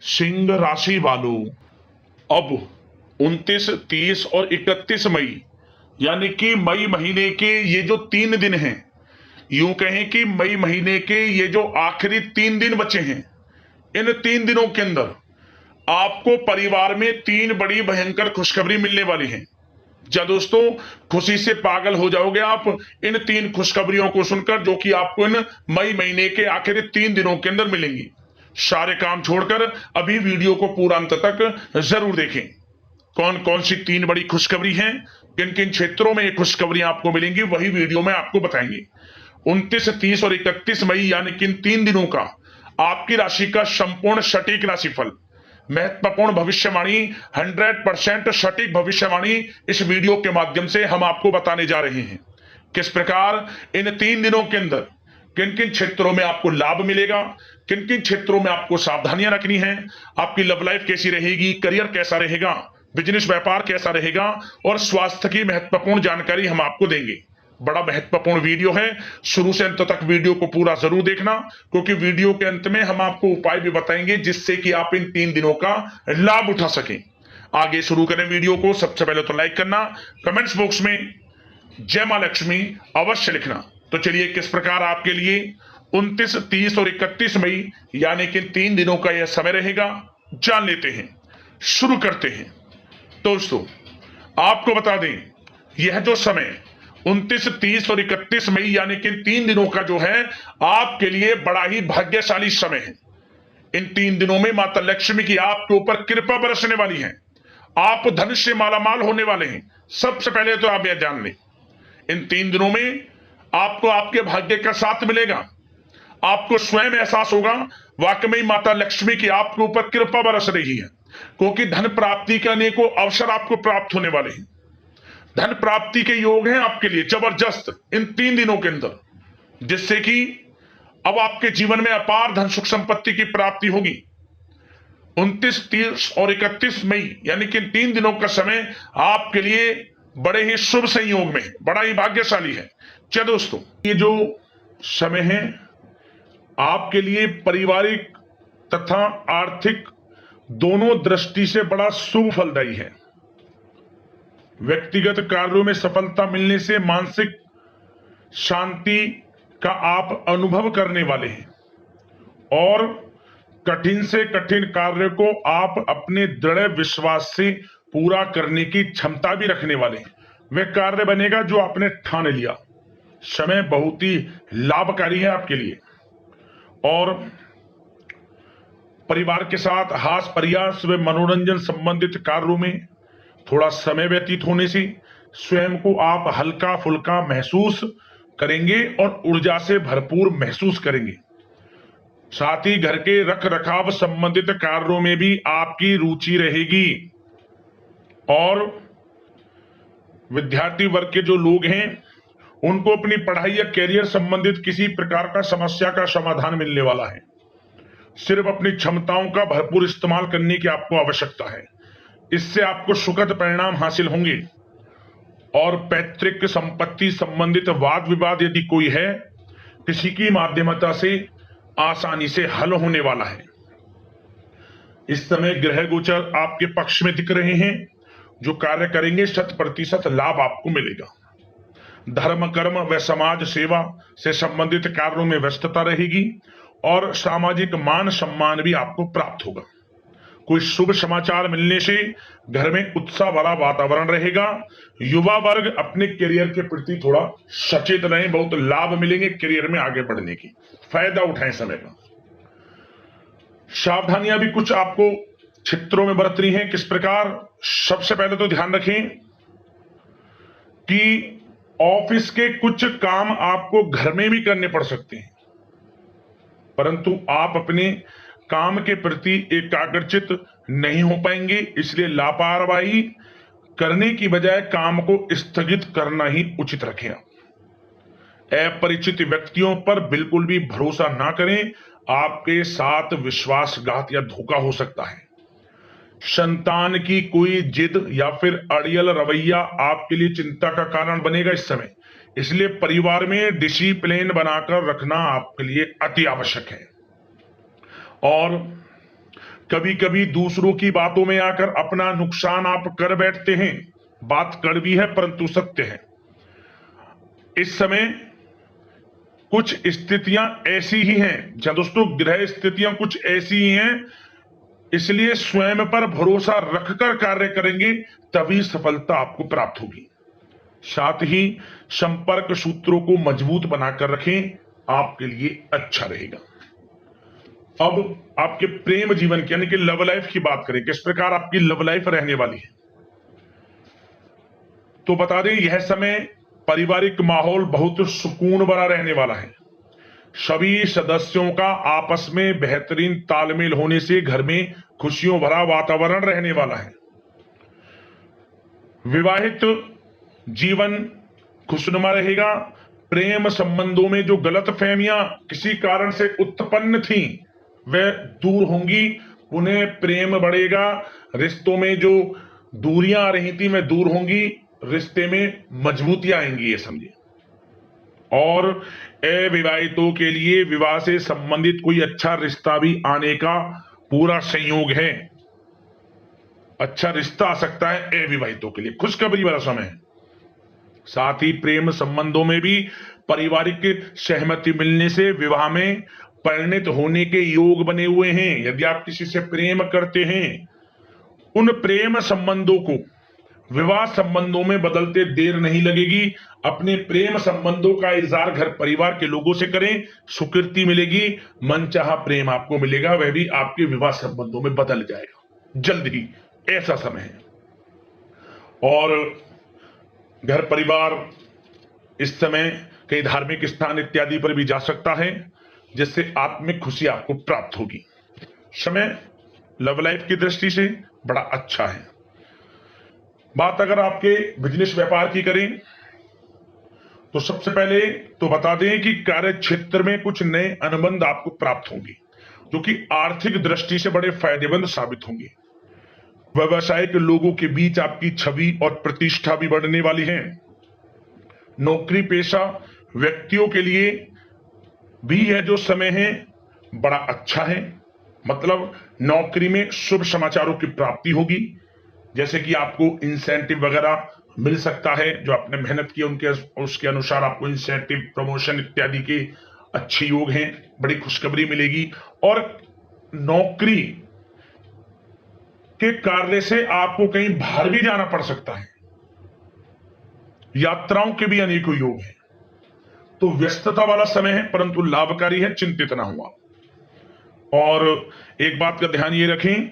सिंह राशि वालों, अब 29, 30 और 31 मई यानी कि मई महीने के ये जो 3 दिन हैं, यूं कहें कि मई महीने के ये जो आखिरी 3 दिन बचे हैं, इन 3 दिनों के अंदर आपको परिवार में 3 बड़ी भयंकर खुशखबरी मिलने वाली है। क्या दोस्तों, खुशी से पागल हो जाओगे आप इन 3 खुशखबरियों को सुनकर, जो कि आपको इन मई महीने के आखिरी 3 दिनों के अंदर मिलेंगी। सारे काम छोड़कर अभी वीडियो को पूरा अंत तक जरूर देखें। कौन कौन सी 3 बड़ी खुशखबरी हैं, किन किन क्षेत्रों में ये खुशखबरियां आपको मिलेंगी, वही वीडियो में आपको बताएंगे। 29, 30 और 31 मई यानी कि इन 3 दिनों का आपकी राशि का संपूर्ण सटीक राशिफल, महत्वपूर्ण भविष्यवाणी, 100% सटीक भविष्यवाणी इस वीडियो के माध्यम से हम आपको बताने जा रहे हैं। किस प्रकार इन 3 दिनों के अंदर किन किन क्षेत्रों में आपको लाभ मिलेगा, किन किन क्षेत्रों में आपको सावधानियां रखनी है, आपकी लव लाइफ कैसी रहेगी, करियर कैसा रहेगा, बिजनेस व्यापार कैसा रहेगा और स्वास्थ्य की महत्वपूर्ण जानकारी हम आपको देंगे। बड़ा महत्वपूर्ण वीडियो है, शुरू से अंत तक वीडियो को पूरा जरूर देखना, क्योंकि वीडियो के अंत में हम आपको उपाय भी बताएंगे जिससे कि आप इन 3 दिनों का लाभ उठा सकें। आगे शुरू करें वीडियो को। सबसे पहले तो लाइक करना, कमेंट्स बॉक्स में जय मां लक्ष्मी अवश्य लिखना। तो चलिए, किस प्रकार आपके लिए 29, 30 और 31 मई यानी कि 3 दिनों का यह समय रहेगा, जान लेते हैं। शुरू करते हैं। दोस्तों, आपको बता दें, यह जो समय 29, 30 और 31 मई यानी कि 3 दिनों का जो है, आपके लिए बड़ा ही भाग्यशाली समय है। इन 3 दिनों में माता लक्ष्मी की आपके ऊपर कृपा बरसने वाली है। आप धन से मालामाल होने वाले हैं। सबसे पहले तो आप यह जान लें, इन 3 दिनों में आपको आपके भाग्य का साथ मिलेगा। आपको स्वयं एहसास होगा वाकई में माता लक्ष्मी की आपके ऊपर कृपा बरस रही है, क्योंकि धन प्राप्ति के अनेकों अवसर आपको प्राप्त होने वाले हैं। धन प्राप्ति के योग हैं आपके लिए जबरदस्त इन 3 दिनों के अंदर, जिससे कि अब आपके जीवन में अपार धन सुख संपत्ति की प्राप्ति होगी। 29, 30 और 31 मई यानी कि 3 दिनों का समय आपके लिए बड़े ही शुभ संयोग में, बड़ा ही भाग्यशाली है। क्या दोस्तों, ये जो समय है आपके लिए पारिवारिक तथा आर्थिक दोनों दृष्टि से बड़ा शुभ फलदायी है। व्यक्तिगत कार्यों में सफलता मिलने से मानसिक शांति का आप अनुभव करने वाले हैं और कठिन से कठिन कार्य को आप अपने दृढ़ विश्वास से पूरा करने की क्षमता भी रखने वाले हैं। वह कार्य बनेगा जो आपने ठान लिया। समय बहुत ही लाभकारी है आपके लिए और परिवार के साथ हास्य प्रयास व मनोरंजन संबंधित कार्यों में थोड़ा समय व्यतीत होने से स्वयं को आप हल्का फुल्का महसूस करेंगे और ऊर्जा से भरपूर महसूस करेंगे। साथ ही घर के रख रखाव संबंधित कार्यों में भी आपकी रुचि रहेगी और विद्यार्थी वर्ग के जो लोग हैं उनको अपनी पढ़ाई या कैरियर संबंधित किसी प्रकार का समस्या का समाधान मिलने वाला है। सिर्फ अपनी क्षमताओं का भरपूर इस्तेमाल करने की आपको आवश्यकता है। इससे आपको सुखद परिणाम हासिल होंगे और पैतृक संपत्ति संबंधित वाद विवाद यदि कोई है, किसी की माध्यमता से आसानी से हल होने वाला है। इस समय ग्रह गोचर आपके पक्ष में दिख रहे हैं। जो कार्य करेंगे 100% लाभ आपको मिलेगा। धर्म कर्म व समाज सेवा से संबंधित कार्यों में व्यस्तता रहेगी और सामाजिक मान सम्मान भी आपको प्राप्त होगा। कोई शुभ समाचार मिलने से घर में उत्साह वाला वातावरण रहेगा। युवा वर्ग अपने करियर के प्रति थोड़ा सचेत रहें, बहुत लाभ मिलेंगे करियर में आगे बढ़ने की, फायदा उठाएं समय का। सावधानियां भी कुछ आपको क्षेत्रों में बरतनी है। किस प्रकार? सबसे पहले तो ध्यान रखें कि ऑफिस के कुछ काम आपको घर में भी करने पड़ सकते हैं, परंतु आप अपने काम के प्रति एकाग्रचित नहीं हो पाएंगे। इसलिए लापरवाही करने की बजाय काम को स्थगित करना ही उचित रखें। अपरिचित व्यक्तियों पर बिल्कुल भी भरोसा ना करें, आपके साथ विश्वासघात या धोखा हो सकता है। संतान की कोई जिद या फिर अड़ियल रवैया आपके लिए चिंता का कारण बनेगा इस समय। इसलिए परिवार में डिसिप्लिन बनाकर रखना आपके लिए अति आवश्यक है। और कभी कभी दूसरों की बातों में आकर अपना नुकसान आप कर बैठते हैं। बात कड़वी है परंतु सत्य है। इस समय कुछ स्थितियां ऐसी ही हैं, जहां दोस्तों ग्रह स्थितियां कुछ ऐसी ही हैं, इसलिए स्वयं पर भरोसा रखकर कार्य करेंगे तभी सफलता आपको प्राप्त होगी। साथ ही संपर्क सूत्रों को मजबूत बनाकर रखें, आपके लिए अच्छा रहेगा। अब आपके प्रेम जीवन की यानी कि लव लाइफ की बात करें, किस प्रकार आपकी लव लाइफ रहने वाली है। तो बता दें, यह समय पारिवारिक माहौल बहुत सुकून भरा रहने वाला है। सभी सदस्यों का आपस में बेहतरीन तालमेल होने से घर में खुशियों भरा वातावरण रहने वाला है। विवाहित जीवन खुशनुमा रहेगा। प्रेम संबंधों में जो गलतफहमियां किसी कारण से उत्पन्न थी वह दूर होंगी, उन्हें प्रेम बढ़ेगा। रिश्तों में जो दूरियां आ रही थी वह दूर होंगी, रिश्ते में मजबूतियां आएंगी, ये समझिए। और अविवाहितों के लिए विवाह से संबंधित कोई अच्छा रिश्ता भी आने का पूरा संयोग है। अच्छा रिश्ता आ सकता है अविवाहितों के लिए, खुशखबरी वाला समय है। साथ ही प्रेम संबंधों में भी पारिवारिक सहमति मिलने से विवाह में परिणत होने के योग बने हुए हैं। यदि आप किसी से प्रेम करते हैं, उन प्रेम संबंधों को विवाह संबंधों में बदलते देर नहीं लगेगी। अपने प्रेम संबंधों का इजहार घर परिवार के लोगों से करें, स्वीकृति मिलेगी, मनचाहा प्रेम आपको मिलेगा, वह भी आपके विवाह संबंधों में बदल जाएगा जल्द ही। ऐसा समय है। और घर परिवार इस समय कई धार्मिक स्थान इत्यादि पर भी जा सकता है, जिससे आत्मिक खुशी आपको प्राप्त होगी। समय लव लाइफ की दृष्टि से बड़ा अच्छा है। बात अगर आपके बिजनेस व्यापार की करें तो सबसे पहले तो बता दें कि कार्य क्षेत्र में कुछ नए अनुबंध आपको प्राप्त होंगे, जो कि आर्थिक दृष्टि से बड़े फायदेमंद साबित होंगे। व्यवसायिक लोगों के बीच आपकी छवि और प्रतिष्ठा भी बढ़ने वाली है। नौकरी पेशा व्यक्तियों के लिए भी यह जो समय है बड़ा अच्छा है। मतलब नौकरी में शुभ समाचारों की प्राप्ति होगी, जैसे कि आपको इंसेंटिव वगैरह मिल सकता है, जो आपने मेहनत की उनके उसके अनुसार आपको इंसेंटिव, प्रमोशन इत्यादि के अच्छे योग हैं, बड़ी खुशखबरी मिलेगी। और नौकरी के कार्य से आपको कहीं बाहर भी जाना पड़ सकता है, यात्राओं के भी अनेकों योग हैं। तो व्यस्तता वाला समय है परंतु लाभकारी है, चिंतित ना हुआ। और एक बात का ध्यान ये रखें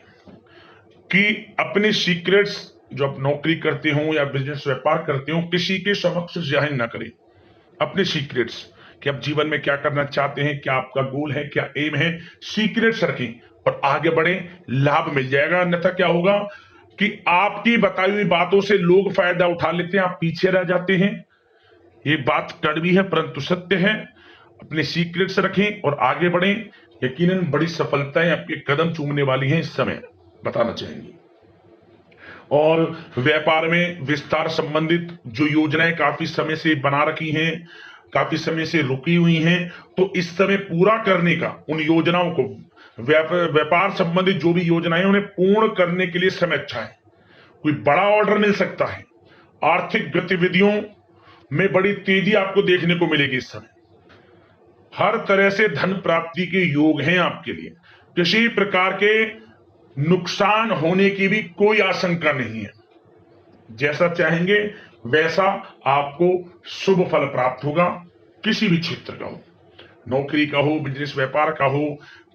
कि अपने सीक्रेट्स जो आप नौकरी करते हो या बिजनेस व्यापार करते हो, किसी के समक्ष जाहिर ना करें अपने सीक्रेट्स, कि आप जीवन में क्या करना चाहते हैं, क्या आपका गोल है, क्या एम है, सीक्रेट्स रखें और आगे बढ़े, लाभ मिल जाएगा। अन्यथा क्या होगा कि आपकी बताई हुई बातों से लोग फायदा उठा लेते हैं, आप पीछे रह जाते हैं। ये बात कड़वी है परंतु सत्य है। अपने सीक्रेट्स रखें और आगे बढ़ें, यकीनन बड़ी सफलताएं आपके कदम चूमने वाली हैं इस समय, बताना चाहेंगे। और व्यापार में विस्तार संबंधित जो योजनाएं काफी समय से बना रखी हैं, काफी समय से रुकी हुई हैं, तो इस समय पूरा करने का, उन योजनाओं को, व्यापार संबंधित जो भी योजनाएं उन्हें पूर्ण करने के लिए समय अच्छा है। कोई बड़ा ऑर्डर मिल सकता है। आर्थिक गतिविधियों में बड़ी तेजी आपको देखने को मिलेगी इस समय। हर तरह से धन प्राप्ति के योग हैं आपके लिए। किसी प्रकार के नुकसान होने की भी कोई आशंका नहीं है। जैसा चाहेंगे वैसा आपको शुभ फल प्राप्त होगा, किसी भी क्षेत्र का हो, नौकरी का हो, बिजनेस व्यापार का हो,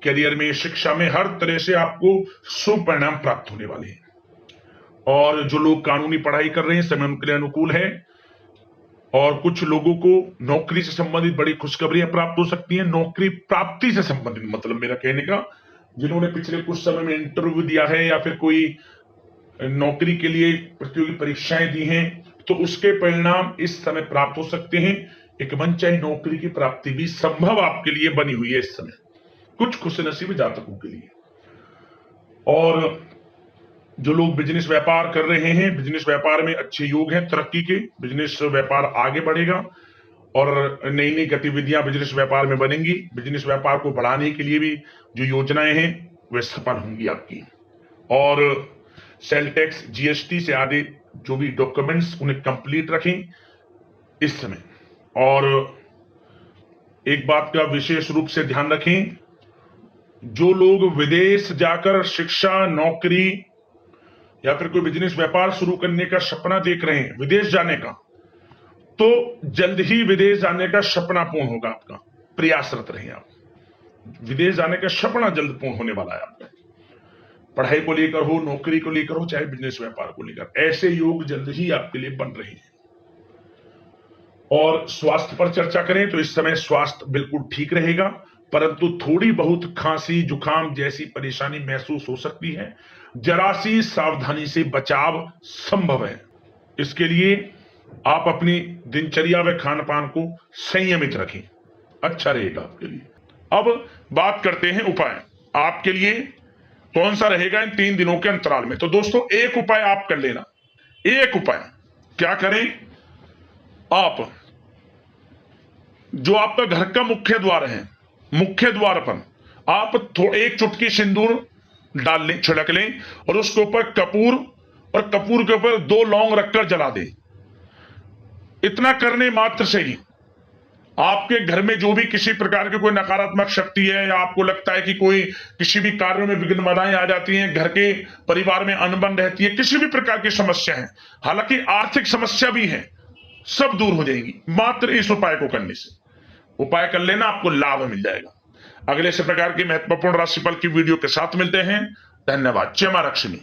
करियर में, शिक्षा में, हर तरह से आपको शुभ परिणाम प्राप्त होने वाले हैं। और जो लोग कानूनी पढ़ाई कर रहे हैं, समय उनके लिए अनुकूल है। और कुछ लोगों को नौकरी से संबंधित बड़ी खुशखबरियां प्राप्त हो सकती हैं। नौकरी प्राप्ति से संबंधित मतलब मेरा कहने का, जिन्होंने पिछले कुछ समय में इंटरव्यू दिया है या फिर कोई नौकरी के लिए प्रतियोगी परीक्षाएं दी हैं, तो उसके परिणाम इस समय प्राप्त हो सकते हैं। एक मनचाही नौकरी की प्राप्ति भी संभव आपके लिए बनी हुई है इस समय, कुछ खुशनसीब जातकों के लिए। और जो लोग बिजनेस व्यापार कर रहे हैं, बिजनेस व्यापार में अच्छे योग हैं तरक्की के, बिजनेस व्यापार आगे बढ़ेगा और नई नई गतिविधियां बिजनेस व्यापार में बनेंगी। बिजनेस व्यापार को बढ़ाने के लिए भी जो योजनाएं हैं वे सफल होंगी आपकी। और सेल टैक्स, जीएसटी से आदि जो भी डॉक्यूमेंट्स उन्हें कंप्लीट रखें इस समय। और एक बात का विशेष रूप से ध्यान रखें, जो लोग विदेश जाकर शिक्षा, नौकरी या फिर कोई बिजनेस व्यापार शुरू करने का सपना देख रहे हैं, विदेश जाने का, तो जल्द ही विदेश जाने का सपना पूर्ण होगा आपका। प्रयासरत रहें आप, विदेश जाने का सपना जल्द पूर्ण होने वाला है आपका। पढ़ाई को लेकर हो, नौकरी को लेकर हो, चाहे बिजनेस व्यापार को लेकर, ऐसे योग जल्द ही आपके लिए बन रहे हैं। और स्वास्थ्य पर चर्चा करें तो इस समय स्वास्थ्य बिल्कुल ठीक रहेगा, परंतु थोड़ी बहुत खांसी, जुकाम जैसी परेशानी महसूस हो सकती है। जरा सी सावधानी से बचाव संभव है। इसके लिए आप अपनी दिनचर्या व खान पान को संयमित रखें, अच्छा रहेगा आपके लिए। अब बात करते हैं उपाय आपके लिए कौन सा रहेगा इन 3 दिनों के अंतराल में। तो दोस्तों, एक उपाय आप कर लेना। एक उपाय क्या करें, आप जो आपका घर का मुख्य द्वार है, मुख्य द्वार पर आप एक चुटकी सिंदूर डाल लें, छिड़क लें, और उसके ऊपर कपूर, और कपूर के ऊपर 2 लौंग रखकर जला दें। इतना करने मात्र से ही आपके घर में जो भी किसी प्रकार की कोई नकारात्मक शक्ति है, या आपको लगता है कि कोई किसी भी कार्य में विघ्न बाधाएं आ जाती हैं, घर के परिवार में अनबन रहती है, किसी भी प्रकार की समस्या है, हालांकि आर्थिक समस्या भी है, सब दूर हो जाएंगी मात्र इस उपाय को करने से। उपाय कर लेना, आपको लाभ मिल जाएगा। अगले इस प्रकार की महत्वपूर्ण राशिफल की वीडियो के साथ मिलते हैं। धन्यवाद। जय मां लक्ष्मी।